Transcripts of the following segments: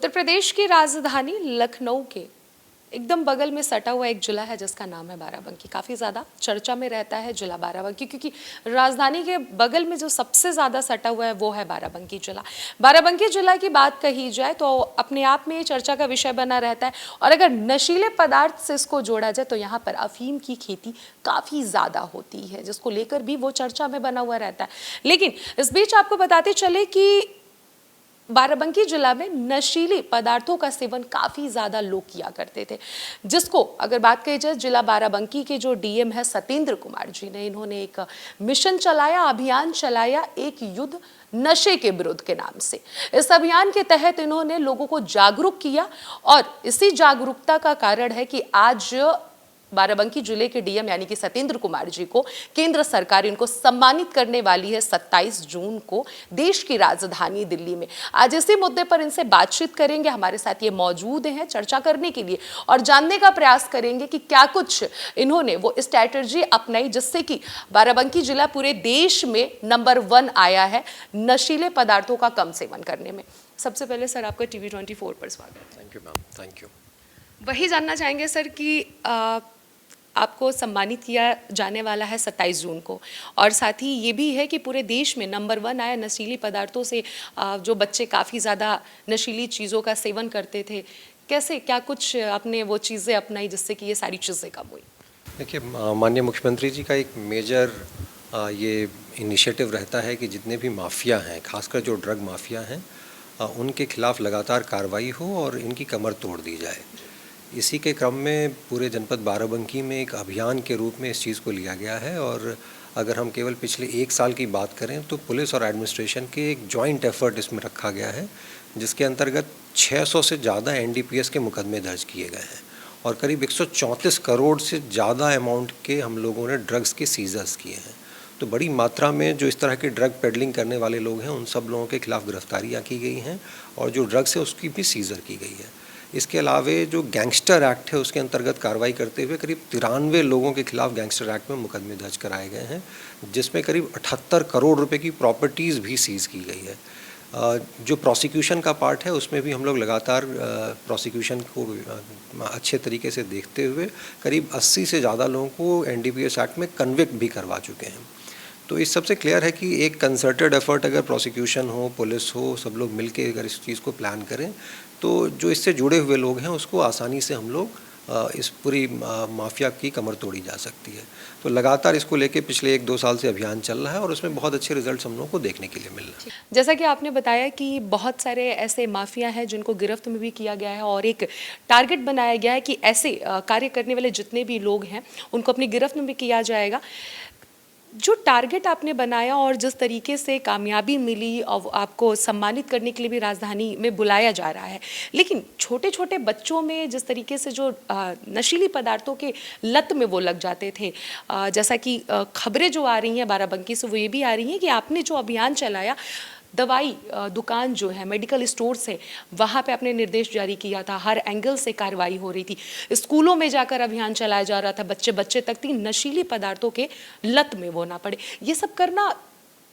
उत्तर प्रदेश की राजधानी लखनऊ के एकदम बगल में सटा हुआ एक जिला है जिसका नाम है बाराबंकी। काफ़ी ज़्यादा चर्चा में रहता है जिला बाराबंकी, क्योंकि राजधानी के बगल में जो सबसे ज़्यादा सटा हुआ है वो है बाराबंकी जिला। बाराबंकी जिला की बात कही जाए तो अपने आप में चर्चा का विषय बना रहता है, और अगर नशीले पदार्थ से इसको जोड़ा जाए तो यहाँ पर अफीम की खेती काफ़ी ज़्यादा होती है, जिसको लेकर भी वो चर्चा में बना हुआ रहता है। लेकिन इस बीच आपको बताते चले कि बाराबंकी जिला में नशीले पदार्थों का सेवन काफी ज्यादा लोग किया करते थे, जिसको अगर बात कही जाए जिला बाराबंकी के जो डीएम है सतेंद्र कुमार जी ने, इन्होंने एक मिशन चलाया, अभियान चलाया, एक युद्ध नशे के विरुद्ध के नाम से। इस अभियान के तहत इन्होंने लोगों को जागरूक किया, और इसी जागरूकता का कारण है कि आज बाराबंकी जिले के डीएम यानी कि सतेंद्र कुमार जी को केंद्र सरकार इनको सम्मानित करने वाली है 27 जून को देश की राजधानी दिल्ली में। आज इसी मुद्दे पर इनसे बातचीत करेंगे। हमारे साथ ये मौजूद हैं चर्चा करने के लिए, और जानने का प्रयास करेंगे कि क्या कुछ इन्होंने वो स्ट्रैटेजी अपनाई जिससे कि बाराबंकी जिला पूरे देश में नंबर 1 आया है नशीले पदार्थों का कम सेवन करने में। सबसे पहले सर आपका टीवी 24 पर स्वागत। Thank you ma'am, thank you. वही जानना चाहेंगे सर कि आपको सम्मानित किया जाने वाला है 27 जून को, और साथ ही ये भी है कि पूरे देश में नंबर 1 आया नशीली पदार्थों से। जो बच्चे काफ़ी ज़्यादा नशीली चीज़ों का सेवन करते थे, कैसे क्या कुछ आपने वो चीज़ें अपनाई जिससे कि ये सारी चीज़ें कम हुई? देखिए, माननीय मुख्यमंत्री जी का एक मेजर ये इनिशिएटिव रहता है कि जितने भी माफिया हैं, खासकर जो ड्रग माफिया हैं, उनके खिलाफ लगातार कार्रवाई हो और इनकी कमर तोड़ दी जाए। इसी के क्रम में पूरे जनपद बाराबंकी में एक अभियान के रूप में इस चीज़ को लिया गया है। और अगर हम केवल पिछले 1 साल की बात करें तो पुलिस और एडमिनिस्ट्रेशन के एक जॉइंट एफर्ट इसमें रखा गया है, जिसके अंतर्गत 600 से ज़्यादा एनडीपीएस के मुकदमे दर्ज किए गए हैं, और करीब 134 करोड़ से ज़्यादा अमाउंट के हम लोगों ने ड्रग्स के सीजर्स किए हैं। तो बड़ी मात्रा में जो इस तरह की ड्रग पेडलिंग करने वाले लोग हैं, उन सब लोगों के खिलाफ गिरफ्तारियाँ की गई हैं, और जो ड्रग्स है उसकी भी सीजर की गई है। इसके अलावे जो गैंगस्टर एक्ट है उसके अंतर्गत कार्रवाई करते हुए करीब 93 लोगों के खिलाफ गैंगस्टर एक्ट में मुकदमे दर्ज कराए गए हैं, जिसमें करीब 78 करोड़ रुपए की प्रॉपर्टीज़ भी सीज़ की गई है। जो प्रोसिक्यूशन का पार्ट है उसमें भी हम लोग लगातार प्रोसिक्यूशन को अच्छे तरीके से देखते हुए करीब 80 से ज़्यादा लोगों को एनडीपीएस एक्ट में कन्विक्ट भी करवा चुके हैं। तो इस सबसे क्लियर है कि एक कंसर्टेड एफर्ट अगर प्रोसिक्यूशन हो, पुलिस हो, सब लोग मिलके अगर इस चीज़ को प्लान करें तो जो इससे जुड़े हुए लोग हैं उसको आसानी से हम लोग इस पूरी माफिया की कमर तोड़ी जा सकती है। तो लगातार इसको लेके पिछले 1-2 साल से अभियान चल रहा है, और उसमें बहुत अच्छे रिजल्ट्स हम लोगों को देखने के लिए मिल रहे हैं। जैसा कि आपने बताया कि बहुत सारे ऐसे माफिया हैं जिनको गिरफ्त में भी किया गया है, और एक टारगेट बनाया गया है कि ऐसे कार्य करने वाले जितने भी लोग हैं उनको अपनी गिरफ्त में भी किया जाएगा। जो टारगेट आपने बनाया और जिस तरीके से कामयाबी मिली, और आपको सम्मानित करने के लिए भी राजधानी में बुलाया जा रहा है, लेकिन छोटे छोटे बच्चों में जिस तरीके से जो नशीली पदार्थों के लत में वो लग जाते थे, जैसा कि खबरें जो आ रही हैं बाराबंकी से वो ये भी आ रही हैं कि आपने जो अभियान चलाया, दवाई दुकान जो है, मेडिकल स्टोर्स है, वहाँ पे आपने निर्देश जारी किया था, हर एंगल से कार्रवाई हो रही थी, स्कूलों में जाकर अभियान चलाया जा रहा था, बच्चे बच्चे तक थी नशीली पदार्थों के लत में वो ना पड़े। ये सब करना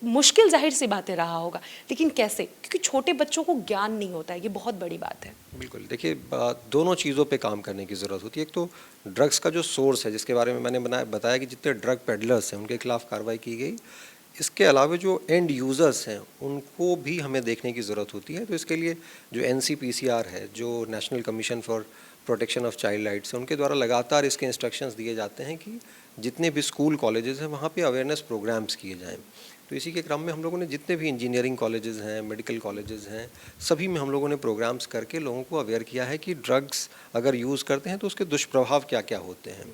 मुश्किल जाहिर सी बातें रहा होगा, लेकिन कैसे? क्योंकि छोटे बच्चों को ज्ञान नहीं होता है, ये बहुत बड़ी बात है। बिल्कुल, देखिए, दोनों चीज़ों पे काम करने की ज़रूरत होती है। एक तो ड्रग्स का जो सोर्स है, जिसके बारे में मैंने बताया कि जितने ड्रग पेडलर्स हैं उनके खिलाफ कार्रवाई की गई। इसके अलावा जो एंड यूज़र्स हैं उनको भी हमें देखने की ज़रूरत होती है। तो इसके लिए जो एनसीपीसीआर है, जो national commission for protection of child rights है, उनके द्वारा लगातार इसके इंस्ट्रक्शंस दिए जाते हैं कि जितने भी स्कूल कॉलेजेस हैं वहाँ पे अवेयरनेस प्रोग्राम्स किए जाएं। तो इसी के क्रम में हम लोगों ने जितने भी इंजीनियरिंग कॉलेजेस हैं, मेडिकल कॉलेजेस हैं, सभी में हम लोगों ने प्रोग्राम्स करके लोगों को अवेयर किया है कि ड्रग्स अगर यूज़ करते हैं तो उसके दुष्प्रभाव क्या क्या होते हैं।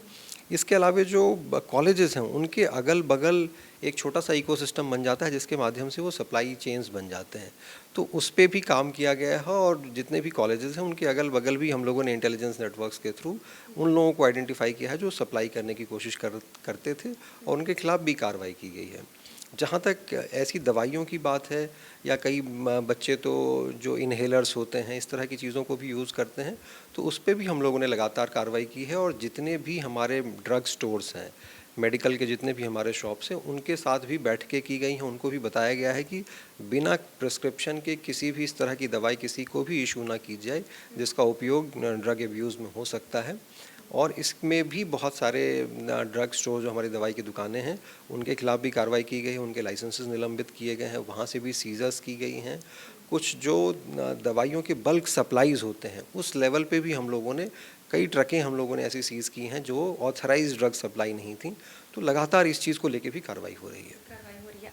इसके अलावा जो कॉलेजेस हैं उनके अगल बगल एक छोटा सा इकोसिस्टम बन जाता है, जिसके माध्यम से वो सप्लाई चेन्स बन जाते हैं। तो उस पर भी काम किया गया है, और जितने भी कॉलेजेस हैं उनके अगल बगल भी हम लोगों ने इंटेलिजेंस नेटवर्क्स के थ्रू उन लोगों को आइडेंटिफाई किया है जो सप्लाई करने की कोशिश करते थे, और उनके खिलाफ भी कार्रवाई की गई है। जहाँ तक ऐसी दवाइयों की बात है, या कई बच्चे तो जो इन्हेलर्स होते हैं इस तरह की चीज़ों को भी यूज़ करते हैं, तो उस पर भी हम लोगों ने लगातार कार्रवाई की है। और जितने भी हमारे ड्रग स्टोर्स हैं मेडिकल के जितने भी हमारे शॉप्स हैं उनके साथ भी बैठकें की गई हैं। उनको भी बताया गया है कि बिना प्रिस्क्रिप्शन के किसी भी इस तरह की दवाई किसी को भी इशू ना की जाए जिसका उपयोग ड्रग एब्यूज़ में हो सकता है। और इसमें भी बहुत सारे ड्रग स्टोर जो हमारी दवाई की दुकानें हैं उनके खिलाफ भी कार्रवाई की गई है, उनके लाइसेंसेस निलंबित किए गए हैं, वहाँ से भी सीजर्स की गई हैं। कुछ जो दवाइयों के बल्क सप्लाईज होते हैं उस लेवल पे भी हम लोगों ने कई ट्रकें हम लोगों ने ऐसी सीज़ की हैं जो ऑथराइज्ड ड्रग सप्लाई नहीं थी। तो लगातार इस चीज़ को लेके भी कार्रवाई हो रही है।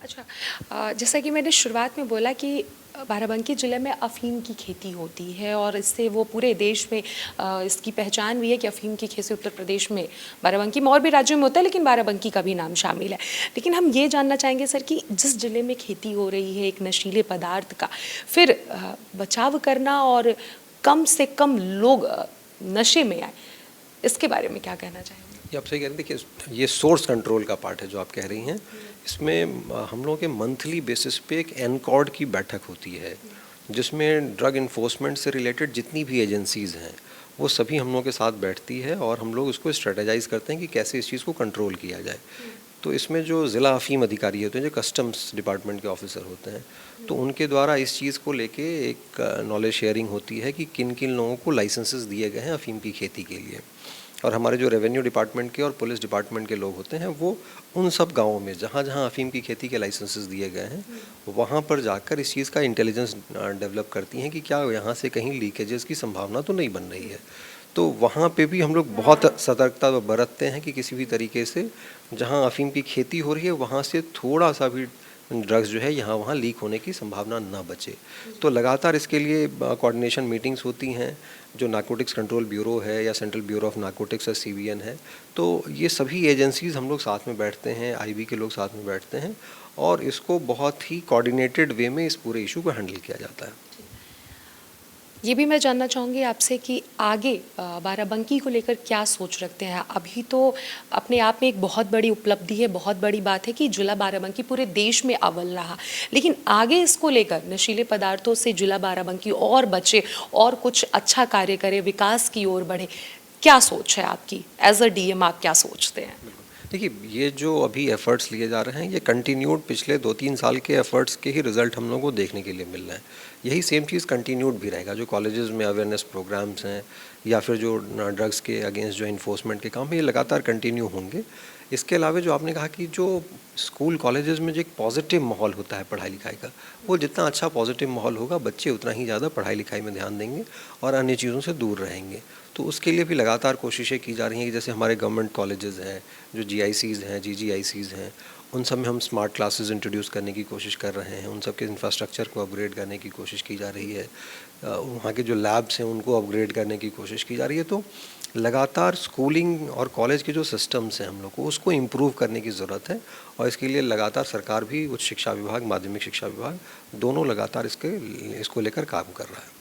अच्छा, जैसा कि मैंने शुरुआत में बोला कि बाराबंकी ज़िले में अफ़ीम की खेती होती है और इससे वो पूरे देश में इसकी पहचान भी है कि अफ़ीम की खेती उत्तर प्रदेश में बाराबंकी में और भी राज्यों में होता है, लेकिन बाराबंकी का भी नाम शामिल है। लेकिन हम ये जानना चाहेंगे सर कि जिस ज़िले में खेती हो रही है एक नशीले पदार्थ का, फिर बचाव करना और कम से कम लोग नशे में आए, इसके बारे में क्या कहना चाहेंगे? ये आप सही कह रहे हैं। देखिए, ये सोर्स कंट्रोल का पार्ट है जो आप कह रही हैं। इसमें हम लोगों के मंथली बेसिस पे एक एनकॉर्ड की बैठक होती है जिसमें ड्रग इन्फोर्समेंट से रिलेटेड जितनी भी एजेंसीज़ हैं वो सभी हम लोगों के साथ बैठती है और हम लोग उसको स्ट्रेटेजाइज करते हैं कि कैसे इस चीज़ को कंट्रोल किया जाए। तो इसमें जो ज़िला अफ़ीम अधिकारी होते हैं, जो कस्टम्स डिपार्टमेंट के ऑफिसर होते हैं, तो उनके द्वारा इस चीज़ को लेके एक नॉलेज शेयरिंग होती है कि किन किन लोगों को लाइसेंसेस दिए गए हैं अफ़ीम की खेती के लिए। और हमारे जो रेवेन्यू डिपार्टमेंट के और पुलिस डिपार्टमेंट के लोग होते हैं वो उन सब गाँवों में जहाँ जहाँ अफ़ीम की खेती के लाइसेंसेस दिए गए हैं वहाँ पर जाकर इस चीज़ का इंटेलिजेंस डेवलप करती हैं कि क्या यहाँ से कहीं लीकेजेस की संभावना तो नहीं बन रही है। तो वहाँ पे भी हम लोग बहुत सतर्कता बरतते हैं कि किसी भी तरीके से जहाँ अफ़ीम की खेती हो रही है वहाँ से थोड़ा सा भी ड्रग्स जो है यहाँ वहाँ लीक होने की संभावना ना बचे। तो लगातार इसके लिए कोऑर्डिनेशन मीटिंग्स होती हैं। जो नारकोटिक्स कंट्रोल ब्यूरो है या सेंट्रल ब्यूरो ऑफ नारकोटिक्स या CBN है, तो ये सभी एजेंसीज़ हम लोग साथ में बैठते हैं, IB के लोग साथ में बैठते हैं और इसको बहुत ही कोऑर्डिनेटेड वे में इस पूरे इशू को हैंडल किया जाता है। ये भी मैं जानना चाहूँगी आपसे कि आगे बाराबंकी को लेकर क्या सोच रखते हैं? अभी तो अपने आप में एक बहुत बड़ी उपलब्धि है, बहुत बड़ी बात है कि जिला बाराबंकी पूरे देश में अव्वल रहा, लेकिन आगे इसको लेकर नशीले पदार्थों से जिला बाराबंकी और बचे और कुछ अच्छा कार्य करे, विकास की ओर बढ़े, क्या सोच है आपकी? एज अ DM आप क्या सोचते हैं? देखिए, ये जो अभी एफ़र्ट्स लिए जा रहे हैं ये कंटिन्यूड पिछले 2-3 साल के एफ़र्ट्स के ही रिज़ल्ट हम लोगों को देखने के लिए मिल रहे हैं। यही सेम चीज़ कंटिन्यूड भी रहेगा। जो कॉलेजेस में अवेयरनेस प्रोग्राम्स हैं या फिर जो ड्रग्स के अगेंस्ट जो इन्फोर्समेंट के काम है ये लगातार कंटिन्यू होंगे। इसके अलावा जो आपने कहा कि जो स्कूल कॉलेजेस में जो एक पॉजिटिव माहौल होता है पढ़ाई लिखाई का, वो जितना अच्छा पॉजिटिव माहौल होगा बच्चे उतना ही ज़्यादा पढ़ाई लिखाई में ध्यान देंगे और अन्य चीज़ों से दूर रहेंगे। तो उसके लिए भी लगातार कोशिशें की जा रही हैं कि जैसे हमारे गवर्नमेंट कॉलेजेस हैं, जो GICs हैं, GGICs हैं, उन सब में हम स्मार्ट क्लासेस इंट्रोड्यूस करने की कोशिश कर रहे हैं। उन सब के इंफ्रास्ट्रक्चर को अपग्रेड करने की कोशिश की जा रही है। वहाँ के जो लैब्स हैं उनको अपग्रेड करने की कोशिश की जा रही है। तो लगातार स्कूलिंग और कॉलेज के जो सिस्टम्स हैं हम लोग को उसको इम्प्रूव करने की ज़रूरत है और इसके लिए लगातार सरकार भी उच्च शिक्षा विभाग, माध्यमिक शिक्षा विभाग दोनों लगातार इसको लेकर काम कर रहा है।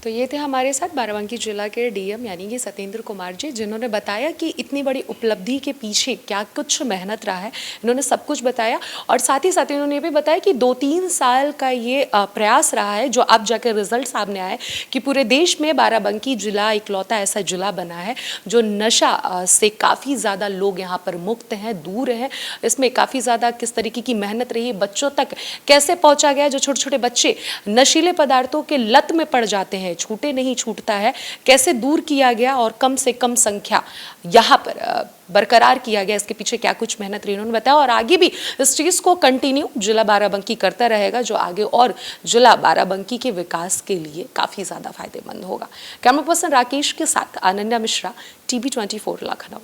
तो ये थे हमारे साथ बाराबंकी जिला के DM यानी कि सत्येंद्र कुमार जी, जिन्होंने बताया कि इतनी बड़ी उपलब्धि के पीछे क्या कुछ मेहनत रहा है। इन्होंने सब कुछ बताया और साथ ही साथ इन्होंने ये भी बताया कि 2-3 साल का ये प्रयास रहा है जो अब जाकर रिजल्ट सामने आए कि पूरे देश में बाराबंकी जिला इकलौता ऐसा जिला बना है जो नशा से काफ़ी ज़्यादा लोग यहाँ पर मुक्त हैं, दूर हैं। इसमें काफ़ी ज़्यादा किस तरीके की मेहनत रही, बच्चों तक कैसे पहुँचा गया, जो छोटे छोटे बच्चे नशीले पदार्थों के लत में पड़ जाते हैं, छूटे नहीं छूटता है, कैसे दूर किया गया और कम से कम संख्या यहाँ पर बरकरार किया गया, इसके पीछे क्या कुछ मेहनत रही उन्होंने बताया। और आगे भी इस चीज़ को कंटिन्यू जिला बाराबंकी करता रहेगा जो आगे और जिला बाराबंकी के विकास के लिए काफ़ी ज़्यादा फायदेमंद होगा। कैमरा पर्सन राकेश के साथ अनन्या मिश्रा, TB24 लखनऊ।